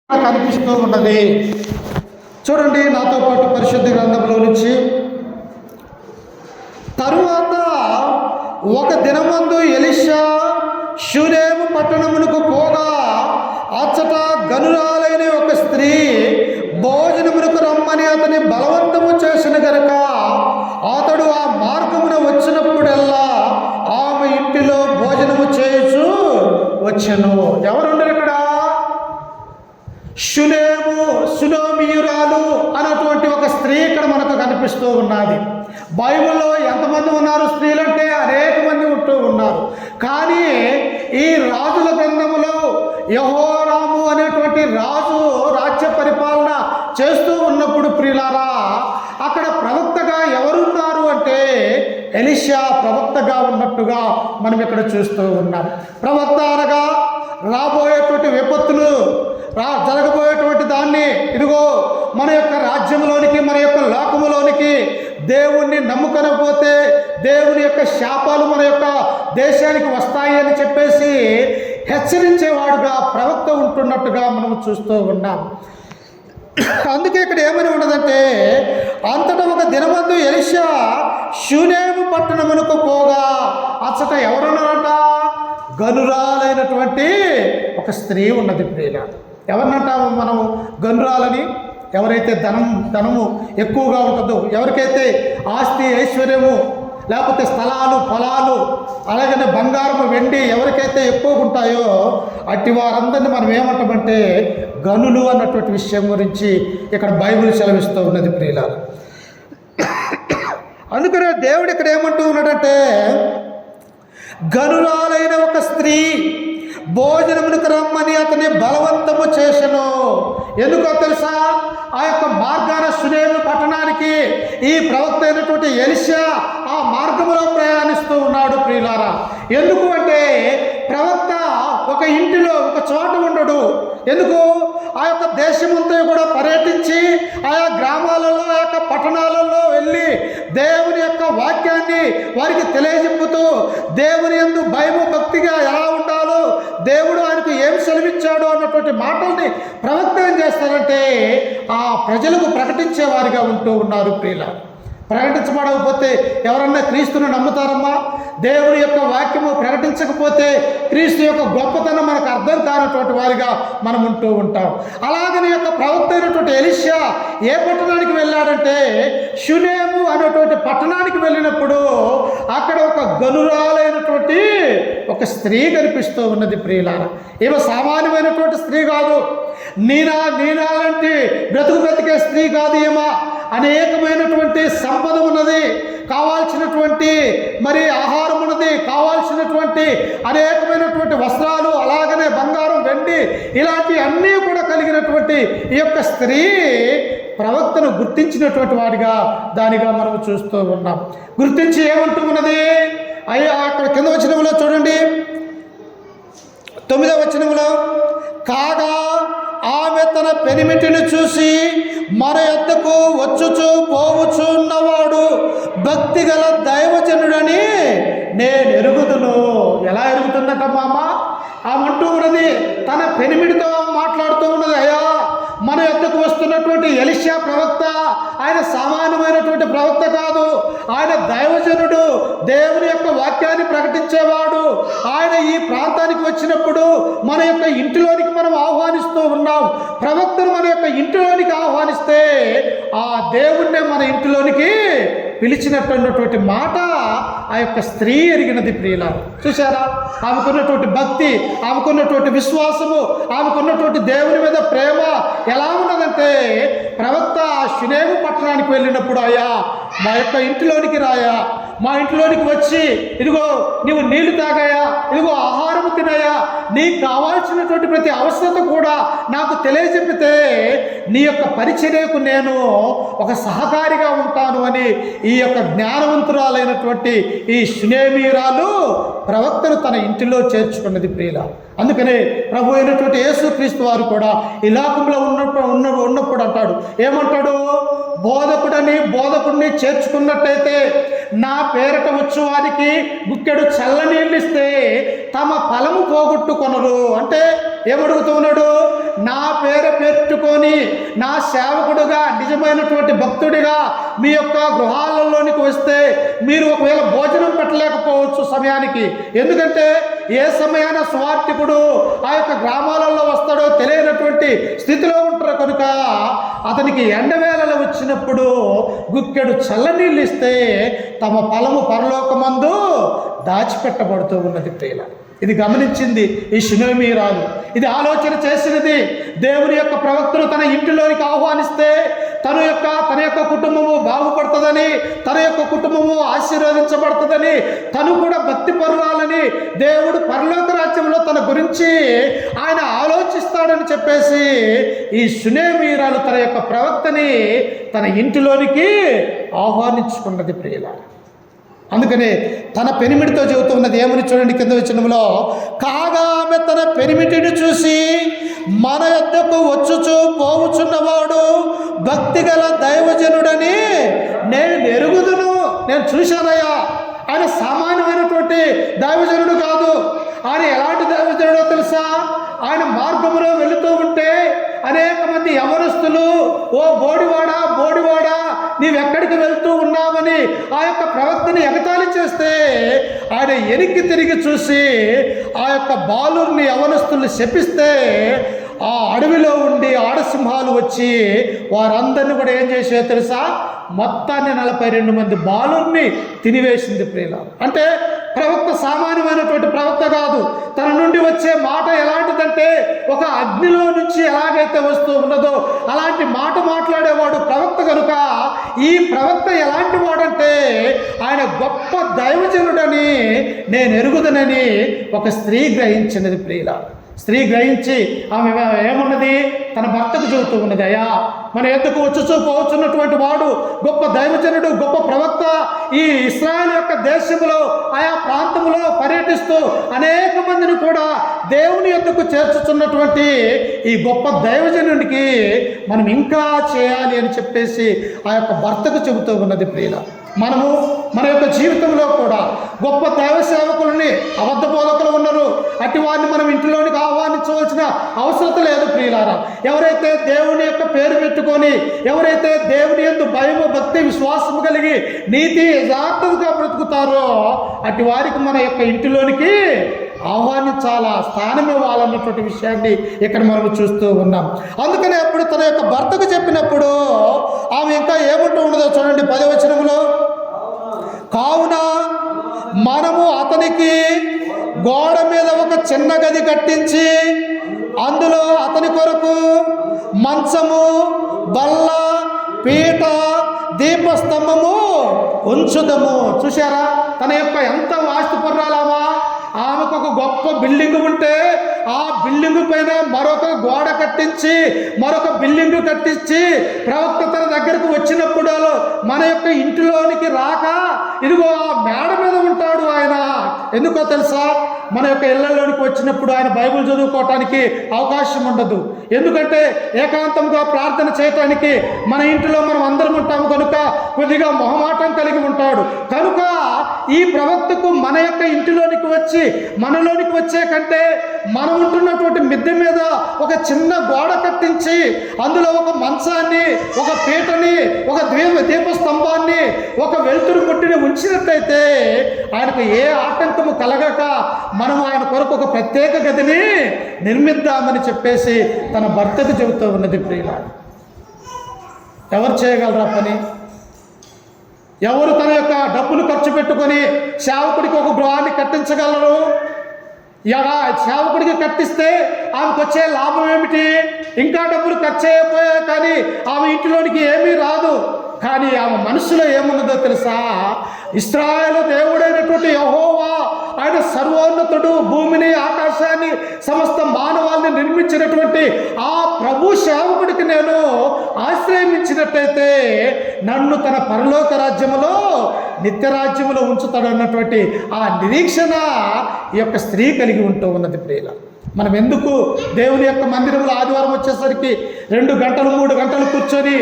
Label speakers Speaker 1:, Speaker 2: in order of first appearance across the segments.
Speaker 1: కనిపిస్తూ ఉన్నది. చూడండి నాతో పాటు పరిశుద్ధ గ్రంథంలో నుంచి. తరువాత ఒక దినమందు ఎలీషా షూనేము పట్టణమునకు పోగా అచ్చట గనురాలైన ఒక స్త్రీ భోజనమునకు రమ్మని అతని బలవంతము చేసిన గనుక అతడు ఆ మార్గమున వచ్చినప్పుడల్లా ఆమె ఇంటిలో భోజనము చేయుచు వచ్చెను. ఎవరున్నారు ఇక్కడ? సునోమియురాలు అన్నటువంటి ఒక స్త్రీ ఇక్కడ మనకు కనిపిస్తూ ఉన్నది. బైబిల్లో ఎంతమంది ఉన్నారు స్త్రీలు అంటే? అనేక మంది ఉంటూ ఉన్నారు. కానీ ఈ రాజుల గ్రంథములో యెహోరాము అనేటువంటి రాజు రాజ్య పరిపాలన చేస్తూ ఉన్నప్పుడు ప్రియులారా, అక్కడ ప్రవక్తగా ఎవరున్నారు అంటే ఎలీషా ప్రవక్తగా ఉన్నట్టుగా మనం ఇక్కడ చూస్తూ ఉన్నాం. ప్రవక్త అనగా రాబోయేటువంటి విపత్తులు, జరగబోయేటువంటి దాన్ని, ఇదిగో మన యొక్క రాజ్యంలోనికి, మన యొక్క లోకములోనికి దేవుణ్ణి నమ్ముకొనకపోతే దేవుని యొక్క శాపాలు మన యొక్క దేశానికి వస్తాయి అని చెప్పేసి హెచ్చరించేవాడుగా ప్రవక్త ఉంటున్నట్టుగా మనం చూస్తూ ఉన్నాం. అందుకే ఇక్కడ ఏమని ఉన్నదంటే, అంతటా ఒక దినమందు ఎలీషా షూనేము పట్టణమునకు పోగా అచ్చట ఎవరున్నారట? గనురాలైనటువంటి ఒక స్త్రీ ఉన్నది. ప్రియుల, ఎవరినంటాము మనం గనురాలని? ఎవరైతే ధనము ఎక్కువగా ఉంటుందో, ఎవరికైతే ఆస్తి ఐశ్వర్యము లేకపోతే స్థలాలు పొలాలు అలాగనే బంగారము వెండి ఎవరికైతే ఎక్కువ ఉంటాయో అట్టి వారందరినీ మనం ఏమంటామంటే గనులు అన్నటువంటి విషయం గురించి ఇక్కడ బైబిల్ సెలవిస్తూ ఉన్నది. ప్రియుల, అందుకనే దేవుడు ఇక్కడ ఏమంటూ ఉన్నాడంటే, గనురాలైన ఒక స్త్రీ భోజనమునకు రమ్మని అతని బలవంతము చేసెను. ఎందుకో తెలుసా? ఆ యొక్క మార్గాన షూనేము పట్టణానికి ఈ ప్రవక్త అయినటువంటి ఎలీషా ఆ మార్గములో ప్రయాణిస్తూ ఉన్నాడు. ప్రియులారా, ఎందుకు అంటే ప్రవక్త ఒక ఇంటిలో ఒక చోట ఉండడు. ఎందుకు? ఆ యొక్క దేశమంతా కూడా పర్యటించి ఆయా గ్రామాలలో, ఆ యొక్క పట్టణాలలో వెళ్ళి దేవుని యొక్క వాక్యాన్ని వారికి తెలియజెప్పుతూ దేవుని యందు భయము భక్తిగా ఎలా ఉండాలో, దేవుడు ఆయనకు ఏం సెలవిచ్చాడు అన్నటువంటి మాటల్ని ప్రవక్త ఏం చేస్తారంటే ఆ ప్రజలకు ప్రకటించేవారిగా ఉంటూ ఉన్నారు. ప్రియుల, ప్రకటించబడకపోతే ఎవరన్నా క్రీస్తును నమ్ముతారమ్మా? దేవుని యొక్క వాక్యము ప్రకటించకపోతే క్రీస్తు యొక్క గొప్పతనం మనకు అర్థం కానటువంటి వారిగా మనం ఉంటూ ఉంటాం. అలాగని యొక్క ప్రవక్త అయినటువంటి ఎలీషా ఏ పట్టణానికి వెళ్ళాడంటే షూనేము అనేటువంటి పట్టణానికి వెళ్ళినప్పుడు అక్కడ ఒక గనురాలైనటువంటి ఒక స్త్రీ కనిపిస్తూ ఉన్నది. ప్రియులారా, ఈమె సామాన్యమైనటువంటి స్త్రీ కాదు. నీనాలంటి బ్రతికే స్త్రీ కాదు. ఏమా అనేకమైనటువంటి సంపద ఉన్నది, కావాల్సినటువంటి మరి ఆహారం ఉన్నది, కావాల్సినటువంటి అనేకమైనటువంటి వస్త్రాలు, అలాగనే బంగారం వెండి ఇలాంటి అన్నీ కూడా కలిగినటువంటి ఈ యొక్క స్త్రీ ప్రవక్తను గుర్తించినటువంటి వాడిగా దానిగా మనం చూస్తూ ఉన్నాం. గుర్తించి ఏమంటూ ఉన్నది? అక్కడ కింద వచనంలో చూడండి, 9వ వచనంలో, కాగా ఆమె తన పెనిమిటిని చూసి మన యొద్దకు వచ్చుచూ పోవచ్చు ఉన్నవాడు భక్తి గల దైవజనుడని నేను ఎరుగుదును. ఎలా ఎరుగుతుందట మామ? ఆమె అంటూ ఉన్నది, తన పెనిమిడితో మాట్లాడుతూ ఉన్నది, అయ్యా మన యొద్దకు వస్తున్నటువంటి ఎలీషా ప్రవక్త ఆయన సామాన్యమైనటువంటి ప్రవక్త కాదు. ఆయన దైవజనుడు, దేవుని యొక్క వాక్యాన్ని ప్రకటించేవాడు. ఆయన ఈ ప్రాంతానికి వచ్చినప్పుడు మన యొక్క ఇంటిలోనికి మనం ఆహ్వానిస్తూ ఉన్నాం. ప్రవక్తను మన యొక్క ఇంటిలోనికి ఆహ్వానిస్తే ఆ దేవుణ్ణే మన ఇంటిలోనికి పిలిచినటువంటి మాట ఆ యొక్క స్త్రీ ఎరిగినది. ప్రియుల, చూసారా? ఆమెకున్నటువంటి భక్తి, ఆమెకున్నటువంటి విశ్వాసము, ఆమెకున్నటువంటి దేవుని మీద ప్రేమ ఎలా ఉన్నదంటే ప్రవక్త షూనేము పట్టణానికి వెళ్ళినప్పుడు, అయ్యా మా యొక్క ఇంటిలోనికి రాయా, మా ఇంట్లోనికి వచ్చి ఇదిగో నీవు నీళ్లు తాగాయా, ఇదిగో ఆహారము తినాయా, నీకు కావాల్సినటువంటి ప్రతి అవసరత కూడా నాకు తెలియజెప్పితే నీ యొక్క పరిచర్యకు నేను ఒక సహకారిగా ఉంటాను అని ఈ యొక్క జ్ఞానవంతురాలైనటువంటి ఈ షూనేమీయురాలు ప్రవక్తను తన ఇంటిలో చేర్చుకున్నది. ప్రియుల, అందుకనే ప్రభు అయినటువంటి యేసుక్రీస్తు వారు కూడా ఈ లోకంలో ఉన్నప్పుడు అంటాడు, ఏమంటాడు? బోధకుడిని చేర్చుకున్నట్టయితే నా పేరట వచ్చు వారికి గుక్కెడు చల్లనీళ్ళు ఇస్తే తమ ఫలము పోగొట్టుకొనరు. అంటే ఏమడుగుతూ ఉన్నాడు? నా పేరు పెట్టుకొని నా సేవకుడుగా నిజమైనటువంటి భక్తుడిగా మీ యొక్క గృహాలలోనికి వస్తే మీరు ఒకవేళ భోజనం పెట్టలేకపోవచ్చు సమయానికి. ఎందుకంటే ఏ సమయాన స్వార్థికుడు ఆ యొక్క గ్రామాలలో వస్తాడో తెలియనటువంటి స్థితిలో ఉంటారు కనుక అతనికి ఎండవేళలు వచ్చినప్పుడు గుక్కెడు చల్లనీళ్ళు ఇస్తే తమ ఫలము పరలోకమందు దాచిపెట్టబడుతూ ఉన్నది ప్రియుల. ఇది గమనించింది ఈ షునేమీరాలు. ఇది ఆలోచన చేసినది. దేవుని యొక్క ప్రవక్తను తన ఇంటిలోనికి ఆహ్వానిస్తే తన యొక్క కుటుంబము బాగుపడుతుందని, తన యొక్క కుటుంబము ఆశీర్వదించబడుతుందని, తను కూడా భక్తి పరురాలని, దేవుడు పరలోక రాజ్యంలో తన గురించి ఆయన ఆలోచిస్తాడని చెప్పేసి ఈ షునేమీరాలు తన యొక్క ప్రవక్తని తన ఇంటిలోనికి ఆహ్వానించుకున్నది ప్రియులారా. అందుకనే తన పెనిమిటితో చెబుతూ ఉన్నది ఏమని చూడండి కింద వచనంలో, కాగా ఆమె తన పెనిమిటిని చూసి మన యొద్దకు వచ్చుచూ పోవుచున్నవాడు భక్తిగల దైవజనుడని నేను ఎరుగుదును. నేను చూశానయ్యా, ఆయన సామాన్యమైనటువంటి దైవజనుడు కాదు. ఆయన ఎలాంటి దైవజనుడో తెలుసా? ఆయన మార్గంలో వెళుతూ ఉంటే అనేక మంది యవనస్తులు, ఓ బోడివాడా బోడివాడా నీవెక్కడికి వెళ్తూ ఉన్నావని ఆ యొక్క ప్రవక్తని ఎగతాళి చేస్తే ఆయన వెనక్కి తిరిగి చూసి ఆ యొక్క బాలుర్ని యవనస్తుల్ని శపిస్తే ఆ అడవిలో ఉండి ఆడసింహాలు వచ్చి వారందరినీ కూడా ఏం చేసే తెలుసా? మొత్తాన్ని 42 మంది బాలుర్ని తినివేసింది ప్రియుల. అంటే ప్రవక్త సామాన్యమైనటువంటి ప్రవక్త కాదు. తన నుండి వచ్చే మాట ఎలాంటిదంటే ఒక అగ్నిలో నుంచి ఎలాగైతే వస్తూ ఉన్నదో అలాంటి మాట మాట్లాడేవాడు ప్రవక్త కనుక ఈ ప్రవక్త ఎలాంటి వాడంటే ఆయన గొప్ప దైవజనుడని నేను ఎరుగుదనని ఒక స్త్రీ గ్రహించినది ప్రియుల. స్త్రీ గ్రహించి ఆమె ఏమున్నది? తన భర్తకు చెబుతూ ఉన్నది, అయ్యా మన ఎద్దుకు వచ్చుచూ పోవచ్చున్నటువంటి వాడు గొప్ప దైవజనుడు, గొప్ప ప్రవక్త. ఈ ఇశ్రాయేలు యొక్క దేశంలో ఆయా ప్రాంతంలో పర్యటిస్తూ అనేక మందిని కూడా దేవుని యొద్దకు చేర్చుతున్నటువంటి ఈ గొప్ప దైవజనుడికి మనం ఇంకా చేయాలి అని చెప్పేసి ఆ యొక్క భర్తకు చెబుతూ ఉన్నది ప్రియుల. మనము మన యొక్క జీవితంలో కూడా గొప్ప దైవ సేవకులని, అబద్ధ బోధకులు ఉన్నారు, అట్టి వారిని మనం ఇంటిలోనికి ఆహ్వానించవలసిన అవసరం లేదు ప్రియులారా. ఎవరైతే దేవుని యొక్క పేరు పెట్టుకొని, ఎవరైతే దేవుని యందు భయము భక్తి విశ్వాసము కలిగి నీతి యథార్థతగా బ్రతుకుతారో అట్టి వారికి మన యొక్క ఇంటిలోనికి ఆహ్వానించాలా, స్థానం ఇవ్వాలన్నటువంటి విషయాన్ని ఇక్కడ మనం చూస్తూ ఉన్నాం. అందుకనే అప్పుడు తన యొక్క భర్తకు చెప్పినప్పుడు ఆమె ఇంకా ఏమంటూ ఉన్నదో చూడండి 10వ వచనంలో, కావున మనము అతనికి గోడ మీద ఒక చిన్న గది కట్టించి అందులో అతని కొరకు మంచము, బల్ల, పీట, దీపస్తంభము ఉంచుదము. చూశారా తన యొక్క ఎంత వాస్తుపర్రాలామా? ఆమెకు ఒక గొప్ప బిల్డింగ్ ఉంటే ఆ బిల్డింగ్ పైన మరొక గోడ కట్టించి మరొక బిల్డింగ్ కట్టించి ప్రవక్త తన దగ్గరకు వచ్చినప్పుడు మన యొక్క ఇంటిలోనికి రాక ఇదిగో ఆ మేడ మీద ఉంటాడు ఆయన. ఎందుకో తెలుసా? మన యొక్క ఇళ్లలోనికి వచ్చినప్పుడు ఆయన బైబిల్ చదువుకోవటానికి అవకాశం ఉండదు. ఎందుకంటే ఏకాంతంగా ప్రార్థన చేయటానికి మన ఇంటిలో మనం అందరం ఉంటాము కనుక కొద్దిగా మొహమాటం కలిగి ఉంటాడు. కనుక ఈ ప్రవక్తకు మన యొక్క ఇంటిలోనికి వచ్చి మనలోనికి వచ్చే కంటే మనం ఉంటున్నటువంటి మిద్దె మీద ఒక చిన్న గోడ కట్టించి అందులో ఒక మంచాన్ని, ఒక పీటని, ఒక దీపస్తంభాన్ని, ఒక వెలుతురు కొట్టిని ఉంచినట్లయితే ఆయనకు ఏ ఆటంకము కలగక మనం ఆయన కొరకు ఒక ప్రత్యేక గదిని నిర్మిద్దామని చెప్పేసి తన భర్తకు చెబుతూ ఉన్నది ప్రియుల. ఎవరు చేయగలరా పని? ఎవరు తన యొక్క డబ్బులు ఖర్చు పెట్టుకొని సేవకుడికి ఒక గృహాన్ని కట్టించగలరు? సేవకుడికి కట్టిస్తే ఆమెకు వచ్చే లాభం ఏమిటి? ఇంకా డబ్బులు ఖర్చు అయిపోయాయి కానీ ఆమె ఇంటిలోనికి ఏమీ రాదు. కానీ ఆమె మనసులో ఏమున్నదో తెలుసా? ఇశ్రాయేలు దేవుడైనటువంటి యెహోవా ఆయన సర్వోన్నతుడు, భూమిని ఆకాశాన్ని సమస్త మానవాల్ని నిర్మించినటువంటి ఆ ప్రభు సేవకుడికి నేను ఆశ్రయించినట్టయితే నన్ను తన పరలోక రాజ్యములో నిత్యరాజ్యములో ఉంచుతాడన్నటువంటి ఆ నిరీక్షణ ఈ యొక్క స్త్రీ కలిగి ఉంటూ ఉన్నది ప్రియుల. మనం ఎందుకు దేవుని యొక్క మందిరంలో ఆదివారం వచ్చేసరికి 2 గంటలు 3 గంటలు కూర్చొని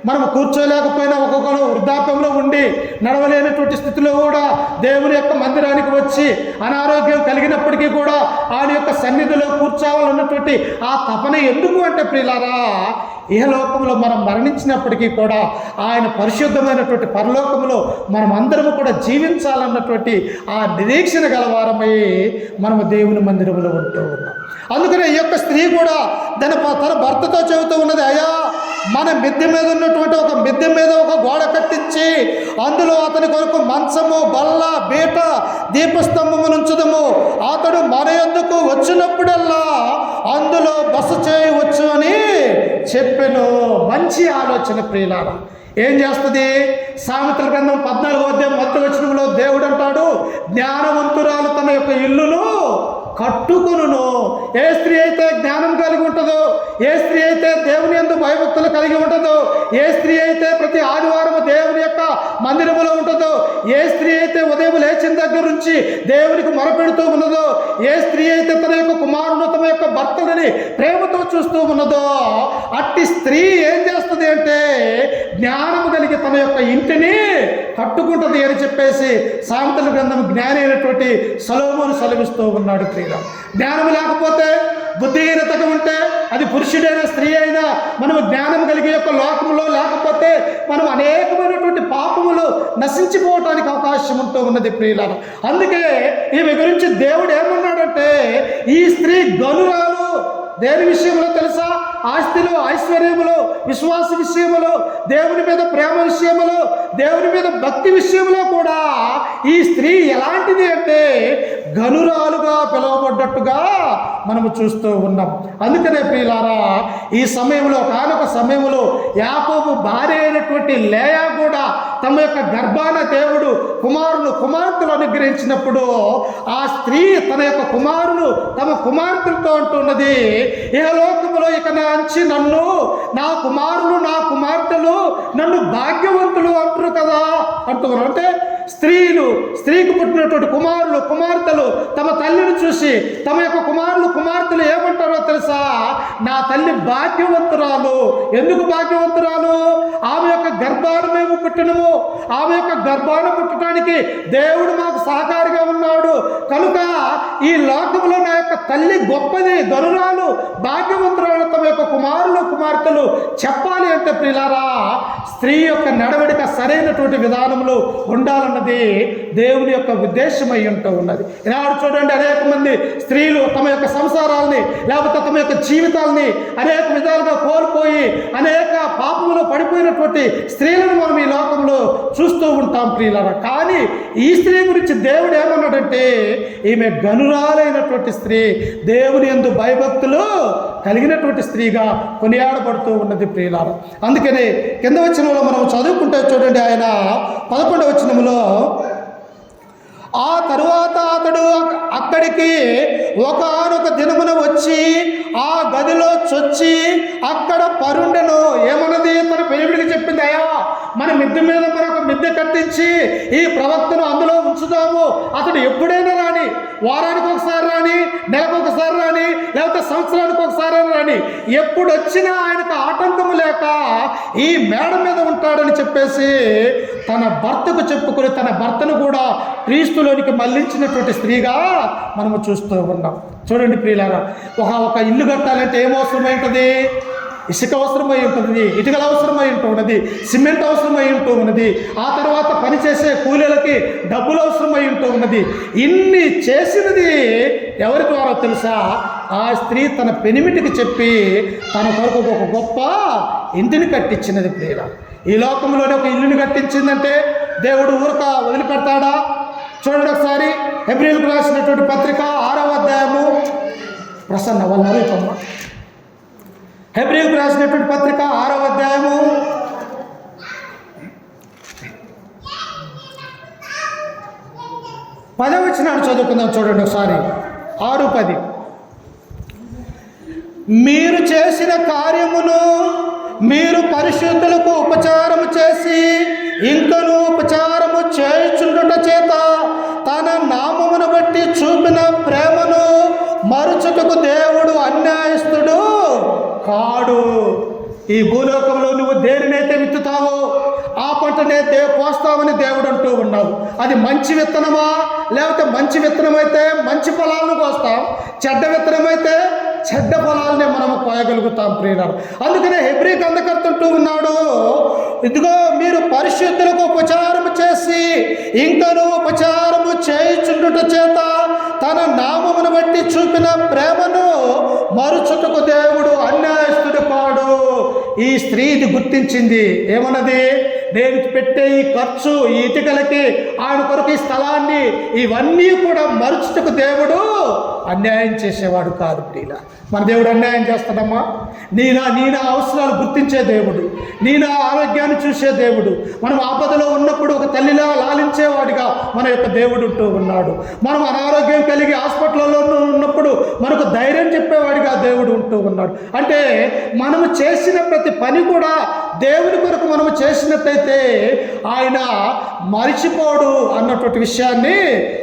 Speaker 1: మనం కూర్చోలేకపోయినా, ఒక్కొక్కరు వృద్ధాప్యంలో ఉండి నడవలేనటువంటి స్థితిలో కూడా దేవుని యొక్క మందిరానికి వచ్చి అనారోగ్యం కలిగినప్పటికీ కూడా ఆయన యొక్క సన్నిధిలో కూర్చోవాలన్నటువంటి ఆ తపన ఎందుకు అంటే ప్రియులారా, ఇహలోకంలో మనం మరణించినప్పటికీ కూడా ఆయన పరిశుద్ధమైనటువంటి పరలోకంలో మనం అందరము కూడా జీవించాలన్నటువంటి ఆ నిరీక్షణ గలవారమై మనము దేవుని మందిరంలో ఉంటూ ఉన్నాం. అందుకనే ఈ యొక్క స్త్రీ కూడా తన భర్తతో చెబుతూ ఉన్నది, అయ్యా మన మిద్దె మీద ఉన్నటువంటి ఒక మిద్దె మీద ఒక గోడ కట్టించి అందులో అతని కొరకు మంచము, బల్ల, బీట, దీపస్తంభము నుంచుదము. అతడు మన యొద్దకు వచ్చినప్పుడల్లా అందులో బస చేయవచ్చు అని చెప్పెను. మంచి ఆలోచన ప్రియులారా. ఏం చేస్తుంది? సామెతల గ్రంథం 14వ దేవుడు అంటాడు, జ్ఞానవంతురాలు తన యొక్క ఇల్లును కట్టుకొనును. ఏ స్త్రీ అయితే జ్ఞానం కలిగి ఉంటుందో, ఏ స్త్రీ అయితే దేవుని యందు భయభక్తులు కలిగి ఉంటుందో, ఏ స్త్రీ అయితే ప్రతి ఆదివారం దేవుని యొక్క మందిరములో ఉంటుందో, ఏ స్త్రీ అయితే ఉదయం లేచిన దగ్గర నుంచి దేవునికి మొరపెడుతూ ఉన్నదో, ఏ స్త్రీ అయితే తన యొక్క కుమారుడు తమ యొక్క భర్తలని ప్రేమతో చూస్తూ ఉన్నదో, అట్టి స్త్రీ ఏం చేస్తుంది అంటే జ్ఞానము కలిగి తన యొక్క ఇంటిని కట్టుకుంటుంది అని చెప్పేసి సామెతల గ్రంథం జ్ఞాని అయినటువంటి సొలొమోను సెలవిస్తూ ఉన్నాడు. జ్ఞానం లేకపోతే, బుద్ధిహీనతగా ఉంటే, అది పురుషుడైనా స్త్రీ అయినా మనము జ్ఞానం కలిగే యొక్క లోకంలో లేకపోతే మనం అనేకమైనటువంటి పాపములు నశించిపోవటానికి అవకాశం ఉంటూ ఉన్నది ప్రియులారా. అందుకే ఈమె గురించి దేవుడు ఏమన్నాడంటే, ఈ స్త్రీ గనురాలు. దేని విషయంలో తెలుసా? ఆస్తిలో, ఐశ్వర్యములో, విశ్వాస విషయములో, దేవుని మీద ప్రేమ విషయములో, దేవుని మీద భక్తి విషయంలో కూడా ఈ స్త్రీ ఎలాంటిది అంటే గనురాలుగా పిలువబడ్డట్టుగా మనము చూస్తూ ఉన్నాం. అందుకనే ప్రియులారా, ఈ సమయంలో కానొక సమయంలో యాకోబు భార్య అయినటువంటి లేయా కూడా తమ యొక్క గర్భాన దేవుడు కుమార్తెలు అనుగ్రహించినప్పుడు ఆ స్త్రీ తన యొక్క తమ కుమార్తెలతో అంటున్నది, ఇహలోకములో ఇక నుంచి నా కుమార్తెలు నన్ను భాగ్యవంతులు అంటారు కదా అంటున్నారు. అంటే స్త్రీకి పుట్టినటువంటి కుమార్తెలు తమ తల్లిని చూసి తమ యొక్క కుమార్తెలు ఏమంటారో తెలుసా? నా తల్లి భాగ్యవంతురాలు. ఎందుకు భాగ్యవంతురాలు? ఆమె యొక్క గర్భాన మేము పుట్టినము, ఆమె యొక్క గర్భాన పుట్టడానికి దేవుడు మాకు సహకారిగా ఉన్నాడు కనుక ఈ లోకంలో నా యొక్క తల్లి గొప్పది, గనురాలు, భాగ్యవంతురాలు తమ యొక్క కుమార్తెలు చెప్పాలి అంటే ప్రియులారా, స్త్రీ యొక్క నడవడిక సరైనటువంటి విధానంలో ఉండాలన్నది దేవుని యొక్క ఉద్దేశమై ఉంటూ ఉన్నది. ఈనాడు చూడండి, అనేక మంది స్త్రీలు తమ యొక్క సంసారాల్ని లేకపోతే తమ యొక్క జీవితాలని అనేక విధాలుగా కోల్పోయి అనేక పాపములో పడిపోయినటువంటి స్త్రీలను మనం ఈ లోకంలో చూస్తూ ఉంటాం ప్రియులారా. కానీ ఈ స్త్రీ గురించి దేవుడు ఏమన్నాడంటే, ఈమె గనురాలైనటువంటి స్త్రీ, దేవుని యందు భయభక్తులు కలిగినటువంటి స్త్రీగా కొనియాడబడుతూ ఉన్నది ప్రియులారా. అందుకనే కింద వచనంలో మనం చదువుకుంటే చూడండి, ఆయన 11వ వచనంలో, ఆ తరువాత అతడు అక్కడికి ఒకానొక దినమున వచ్చి ఆ గదిలో చొచ్చి అక్కడ పరుండెను. ఏమన్నది? తన పెనిమిడికి చెప్పింది, అయ్యా మన మిద్దె మీద మరొక మిద్దె కట్టించి ఈ ప్రవక్తను అందులో ఉంచుదాము. అతడు ఎప్పుడైనా రాని, వారానికి ఒకసారి రాని, నెలకు ఒకసారి రాని, లేకపోతే సంవత్సరానికి ఒకసారి రాని, ఎప్పుడు వచ్చినా ఆయనకు ఆటంకము లేక ఈ మేడ మీద ఉంటాడని చెప్పేసి తన భర్తకు చెప్పుకొని తన భర్తను కూడా క్రీస్తులోనికి మళ్లించినటువంటి స్త్రీగా మనము చూస్తూ ఉన్నాం. చూడండి ప్రియులారా, ఒక ఇల్లు కట్టాలంటే ఏం అవసరమై ఉంటుంది? ఇసుక అవసరమై ఉంటుంది, ఇటుకలు అవసరమై ఉంటున్నది, సిమెంట్ అవసరమై ఉంటూ ఉన్నది, ఆ తర్వాత పనిచేసే కూలీలకి డబ్బులు అవసరమై ఉంటూ ఉన్నది. ఇన్ని చేసినది ఎవరి ద్వారా తెలుసా? ఆ స్త్రీ తన పెనిమిటికి చెప్పి తన కొరకు ఒక గొప్ప ఇంటిని కట్టించినది ప్రియులారా. ఈ లోకంలోనే ఒక ఇల్లుని కట్టించిందంటే దేవుడు ఊరక వదిలిపెడతాడా? చూడండి ఒకసారి హెబ్రీయులకు రాసినటువంటి పత్రిక 6వ అధ్యాయము, ప్రసన్న వాళ్ళ రూపమ్మ, హెబ్రీయులకు రాసినటువంటి పత్రిక 6వ అధ్యాయము 10వ వచనాన్ని చదువుకుందాం. చూడండి ఒకసారి 6:10. మీరు చేసిన కార్యమును మీరు పరిశుద్ధులకు ఉపచారము చేసి ఇంకను ఉపచారము చేయుచుండుట చేత తన నామమును బట్టి చూపిన ప్రేమను మరుచుటకు దేవుడు అన్యాయస్తుడు కాడు. ఈ భూలోకంలో నువ్వు దేనినైతే విత్తుతావో ఆ పంటనే కోస్తావని దేవుడు అంటూ ఉన్నావు. అది మంచి విత్తనమా? లేకపోతే మంచి విత్తనమైతే మంచి ఫలాలను కోస్తాం, చెడ్డ విత్తనమైతే చెడ్డ ఫలాలనే మనం కోయగలుగుతాం ప్రియులారా. అందుకనే హెబ్రీ గ్రంథకర్త అంటూ ఉన్నాడు, ఇదిగో మీరు పరిశుద్ధులకు ఉపచారము చేసి ఇంకను ఉపచారము చేయుచుండుట చేత తన నామమును బట్టి చూపిన ప్రేమను మరుచుటకు దేవుడు అన్యాయస్తుడు కాడు. ఈ స్త్రీ ఇది గుర్తించింది. ఏమన్నది? నేను పెట్టే ఈ ఖర్చు, ఈ ఇటుకలకి, ఆయన కొరకు ఈ స్థలాన్ని, ఇవన్నీ కూడా మరుచుటకు దేవుడు అన్యాయం చేసేవాడు కాదు ప్రియులా. మన దేవుడు అన్యాయం చేస్తాడమ్మా? నీ నా అవసరాలు గుర్తించే దేవుడు, నీ నా ఆరోగ్యాన్ని చూసే దేవుడు, మనం ఆపదలో ఉన్నప్పుడు ఒక తల్లిలా లాలించేవాడిగా మన యొక్క దేవుడు ఉంటూ ఉన్నాడు. మనం అనారోగ్యం కలిగి హాస్పిటల్లో ఉన్నప్పుడు మనకు ధైర్యం చెప్పేవాడిగా దేవుడు ఉంటూ ఉన్నాడు. అంటే మనము చేసిన ప్రతి పని కూడా దేవుని కొరకు మనము చేసినట్టయితే ఆయన మరిచిపోడు అన్నటువంటి విషయాన్ని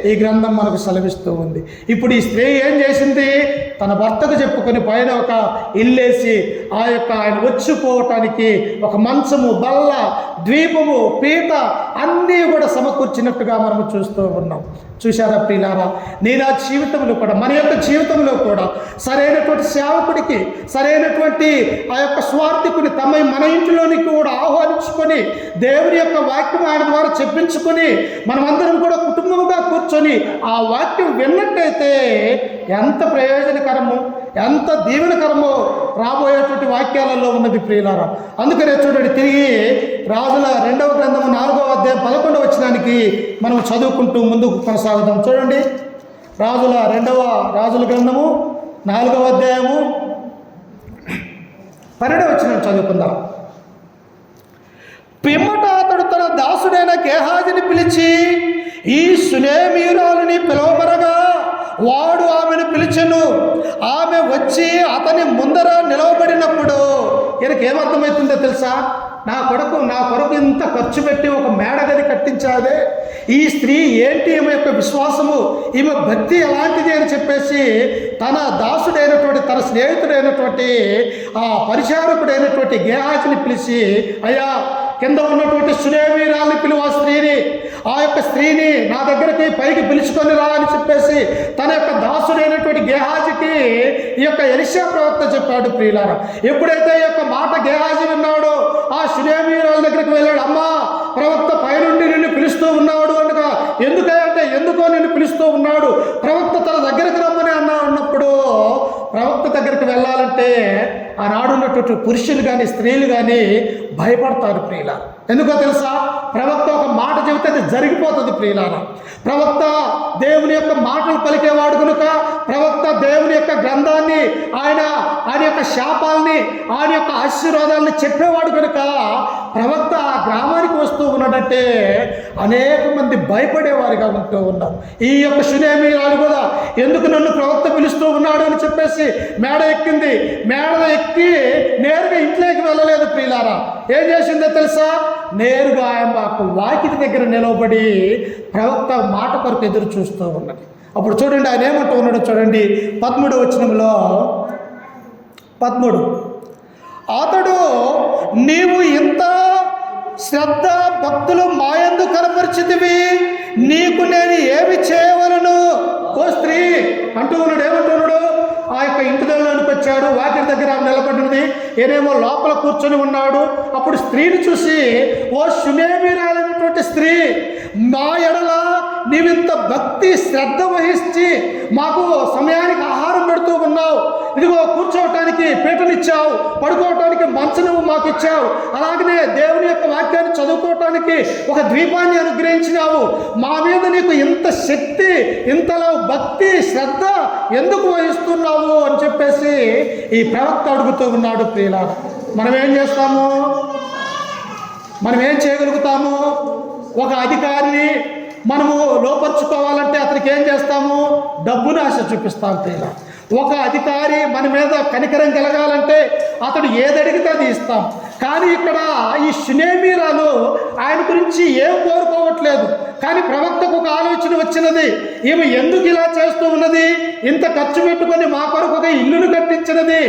Speaker 1: ఈ గ్రంథం మనకు సెలవిస్తూ ఉంది. ఇప్పుడు ఈ స్త్రీ ఏం చేసింది? తన భర్తకు చెప్పుకొని పైన ఒక ఇల్లేసి ఆయన వచ్చిపోవటానికి ఒక మంచము, బల్ల, ద్వీపము, పీట అన్నీ కూడా సమకూర్చినట్టుగా మనము చూస్తూ ఉన్నాం. చూశారా ప్రియులారా? నా జీవితంలో కూడా, మన యొక్క జీవితంలో కూడా సరైనటువంటి సేవకుడికి, సరైనటువంటి ఆ యొక్క స్వార్థికుని మన ఇంటిలోనికి కూడా ఆహ్వానించుకొని దేవుని యొక్క వాక్యం ఆయన ద్వారా చెప్పించుకొని మనమందరం కూడా కుటుంబంగా కూర్చొని ఆ వాక్యం విన్నట్టయితే ఎంత ప్రయోజనకరమో, ఎంత దీవెనకరమో రాబోయేటువంటి వాక్యాలలో ఉన్నది ప్రియులారా. అందుకనే చూడండి, తిరిగి రాజుల 2వ గ్రంథము 4వ అధ్యాయం 11వ వచనానికి మనం చదువుకుంటూ ముందుకు కొనసాగుదాం. చూడండి, రాజుల గ్రంథము 4వ అధ్యాయము 12వ వచనం చదువుకుందాం. పిమ్మట అతడు తన దాసుడైన గేహాజిని పిలిచి ఈ సునేమీయురాలిని పిలవబరగా వాడు ఆమెను పిలిచెను. ఆమె వచ్చి అతని ముందర నిలవబడినప్పుడు ఈయనకేమర్థమవుతుందో తెలుసా? నా కొరకు ఇంత ఖర్చు పెట్టి ఒక మేడగది కట్టించాదే, ఈ స్త్రీ ఏంటి, ఈమె యొక్క విశ్వాసము, ఈమె భక్తి ఎలాంటిది అని చెప్పేసి తన దాసుడైనటువంటి, తన స్నేహితుడైనటువంటి ఆ పరిచారకుడైనటువంటి గేహాజిని పిలిచి, అయ్యా కింద ఉన్నటువంటి సునేమీయురాల్ని పిలువ, ఆ యొక్క స్త్రీని నా దగ్గరికి పైకి పిలుచుకొని రా అని చెప్పేసి తన యొక్క దాసుడైనటువంటి గేహాజికి ఈ యొక్క ఎలీషా ప్రవక్త చెప్పాడు ప్రియులారా. ఎప్పుడైతే ఈ యొక్క మాట గేహాజీ విన్నాడో ఆ సునేమీయురాల దగ్గరికి వెళ్ళాడు. అమ్మా, ప్రవక్త పైనుండి నిన్ను పిలుస్తూ ఉన్నాడు అనగా, ఎందుకో నిన్ను పిలుస్తూ ఉన్నాడు, ప్రవక్త తన దగ్గరికి రమ్మని అన్నప్పుడు ప్రవక్త దగ్గరికి వెళ్ళాలంటే ఆనాడున్నటువంటి పురుషులు కానీ స్త్రీలు కానీ భయపడతారు ప్రియులారా. ఎందుకో తెలుసా? ప్రవక్త ఒక మాట చెబితే అది జరిగిపోతుంది ప్రియులారా. ప్రవక్త దేవుని యొక్క మాటలు పలికేవాడు కనుక, ప్రవక్త దేవుని యొక్క గ్రంథాన్ని, ఆయన యొక్క శాపాలని, ఆయన యొక్క ఆశీర్వాదాలని చెప్పేవాడు కనుక ప్రవక్త ఆ గ్రామానికి వస్తూ ఉన్నాడంటే అనేక మంది భయపడేవారిగా ఉంటూ ఉన్నారు. ఈ యొక్క సునేమీయురాలు కూడా ఎందుకు నన్ను ప్రవక్త పిలుస్తూ ఉన్నాడు అని చెప్పేసి మేడ ఎక్కింది. మేడ ఎక్కి నేరుగా ఇంట్లోకి వెళ్ళలేదు ప్రియులారా. ఏం చేసిందో తెలుసా? నేరుగా ఆయన వాకిటి దగ్గర నిలబడి ప్రవక్త మాట కొరకు ఎదురు చూస్తూ ఉన్నది. అప్పుడు చూడండి ఆయన ఏమంటూ ఉన్నాడు. చూడండి 13వ వచనంలో, 13, అతడు నీవు ఇంత శ్రద్ధ భక్తులు మాయందు కనపరిచితివి, నీకు నేను ఏమి చేయవలను ఓ స్త్రీ అంటూ ఉన్నాడు. ఏమంటున్నాడు? ఆ యొక్క ఇంటి దగ్గరలోనికి వచ్చాడు, వాకిటి దగ్గర నిలబడింది, ఏనేమో లోపల కూర్చొని ఉన్నాడు. అప్పుడు స్త్రీని చూసి, ఓ సునేమీయురాలైనటువంటి స్త్రీ, మా ఎడల నీవింత భక్తి శ్రద్ధ వహించి మాకు సమయానికి ఆహారం పెడుతూ ఉన్నావు, ఇదిగో కూర్చోవటానికి పీటనిచ్చావు, పడుకోవటానికి మంచము మాకు ఇచ్చావు, అలాగనే దేవుని యొక్క వాక్యాన్ని చదువుకోవటానికి ఒక ద్వీపాన్ని అనుగ్రహించినావు, మా మీద నీకు ఇంత శక్తి, ఇంతలో భక్తి శ్రద్ధ ఎందుకు వహిస్తున్నావు అని చెప్పేసి ఈ ప్రవక్త అడుగుతూ ఉన్నాడు ప్రియులారా. మనం ఏం చేస్తాము? మనం ఏం చేయగలుగుతాము? ఒక అధికారిని మనము లోపరుచుకోవాలంటే అతనికి ఏం చేస్తాము? డబ్బును ఆశ చూపిస్తాం ప్రియులారా. ఒక అధికారి మన మీద కనికరం కలగాలంటే అతడు ఏది అడిగితే అది ఇస్తాం. కానీ ఇక్కడ ఈ సునేమీయురాలు ఆయన గురించి ఏం కోరుకోవట్లేదు, కానీ ప్రవక్తకు ఒక ఆలోచన వచ్చినది, ఈమె ఎందుకు ఇలా చేస్తూ ఉన్నది, ఇంత ఖర్చు పెట్టుకొని మా కొరకు ఒక ఇల్లును కట్టించినది,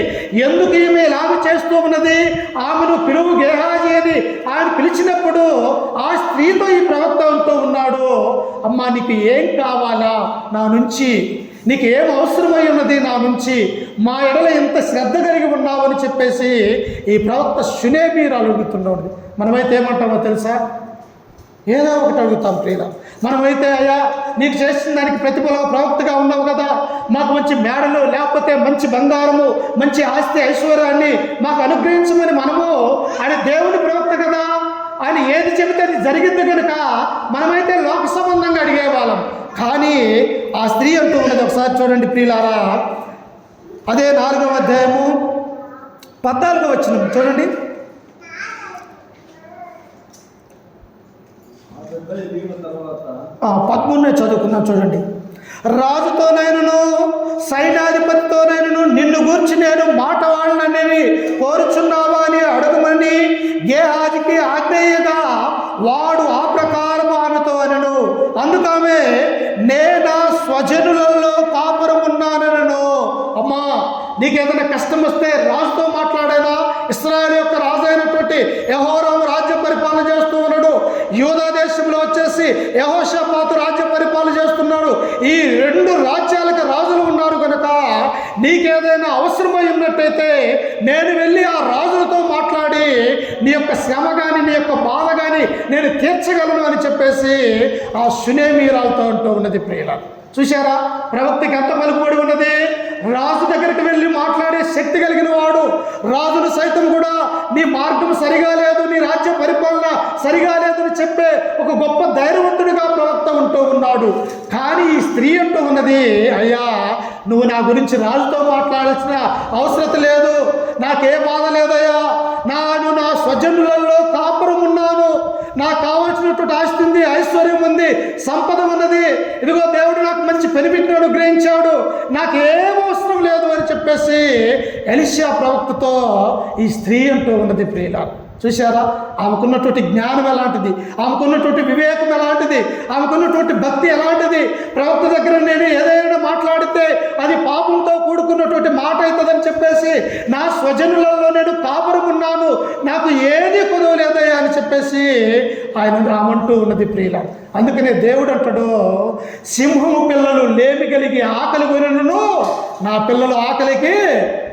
Speaker 1: ఎందుకు ఈమె ఇలాగ చేస్తూ ఉన్నది, ఆమెను పిలువు గేహాజీ అని ఆయన పిలిచినప్పుడు ఆ స్త్రీతో ఈ ప్రవక్త అంటూ ఉన్నాడు, అమ్మా నీకు ఏం కావాలా నా నుంచి, నీకు ఏం అవసరమై ఉన్నది నా నుంచి, మా ఎడల ఎంత శ్రద్ధ కలిగి ఉన్నావని చెప్పేసి ఈ ప్రవక్త షునేమీరాలు అడుగుతున్నాడు. మనమైతే ఏమంటామో తెలుసా, ఏదో ఒకటి అడుగుతాం ప్రియుల. మనమైతే అయ్యా నీకు చేసిన దానికి ప్రతిఫలం ప్రవక్తగా ఉన్నావు కదా, మాకు మంచి మేడలు లేకపోతే మంచి బంగారము మంచి ఆస్తి ఐశ్వర్యాన్ని మాకు అనుగ్రహించమని మనము, ఆయన దేవుని ప్రవక్త కదా, ఆయన ఏది చెబితే అది జరిగింది కనుక మనమైతే లోక సంబంధంగా అడిగేవాళ్ళం. కానీ ఆ స్త్రీ అంటూ ఉన్నది, ఒకసారి చూడండి ప్రియులారా, అదే 4వ అధ్యాయము 14వ వచనం చూడండి. పద్మూడునే చదువుకున్నాం చూడండి. రాజుతోనైనను సైన్యాధిపతితోనైనను నిన్ను గూర్చి నేను మాట వాళ్ళని కోరుచున్నావా అని అడగమని గేహాజీకి ఆజ్ఞేయగా వాడు ఆ ప్రకారం ఆమెతో అనను. అందుకమే నేనా స్వజనులలో కాపురం ఉన్నానను. అమ్మా నీకేదైనా కష్టం వస్తే రాజుతో మాట్లాడేనా, ఇశ్రాయేలు యొక్క రాజు అయినటువంటి యెహోరాము రాజ్య పరిపాలన చేస్తూ ఉన్నాడు, యూదా దేశంలో వచ్చేసి యెహోషాపాతు రాజ్య పరిపాలన చేస్తున్నాడు. ఈ 2 రాజ్యాలకు రాజులు ఉన్నారు కనుక నీకేదైనా అవసరమై ఉన్నట్టయితే నేను వెళ్ళి ఆ రాజులతో మాట్లాడి నీ యొక్క శ్రమ కానీ నీ యొక్క బాధ కానీ నేను తీర్చగలను అని చెప్పేసి ఆ షునేమీరాలతో అంటూ ఉన్నది ప్రియుల. చూశారా ప్రవక్తకి ఎంత పలుకుబడి ఉన్నది, రాజు దగ్గరికి వెళ్ళి మాట్లాడే శక్తి కలిగిన వాడు. రాజును సైతం కూడా నీ మార్గం సరిగా లేదు, నీ రాజ్య పరిపాలన సరిగా లేదని చెప్పే ఒక గొప్ప ధైర్యవంతుడిగా ప్రవక్త ఉంటూ ఉన్నాడు. కానీ ఈ స్త్రీ అంటూ ఉన్నది, అయ్యా నువ్వు నా గురించి రాజుతో మాట్లాడాల్సిన అవసరం లేదు, నాకే బాధ లేదయ్యా, నేను నా స్వజనులలో కాపురం ఉన్నాను, నాకు కావాల్సినటువంటి ఆస్తి ఉంది, ఐశ్వర్యం ఉంది, సంపద ఉన్నది, ఇదిగో దేవుడు నాకు మంచి పెనిఫిట్ను అనుగ్రహించాడు, నాకేం అవసరం లేదు అని చెప్పేసి ఎలీషా ప్రవక్తతో ఈ స్త్రీ అంటూ ఉన్నది ప్రియుల. చూశారా ఆమెకున్నటువంటి జ్ఞానం ఎలాంటిది, ఆమెకున్నటువంటి వివేకం ఎలాంటిది, ఆమెకున్నటువంటి భక్తి ఎలాంటిది. ప్రవక్త దగ్గర నేను ఏదైనా మాట్లాడితే అది పాపంతో కూడుకున్నటువంటి మాట అవుతుందని చెప్పేసి నా స్వజనులలో నేను కాపురం ఉన్నాను, నాకు ఏది కుదవలేదయ్యా అని చెప్పేసి ఆయన రామంటూ ఉన్నది ప్రియుల. అందుకనే దేవుడు అంటాడు, సింహము పిల్లలు లేమి కలిగి ఆకలి కొనను, నా పిల్లలు ఆకలికి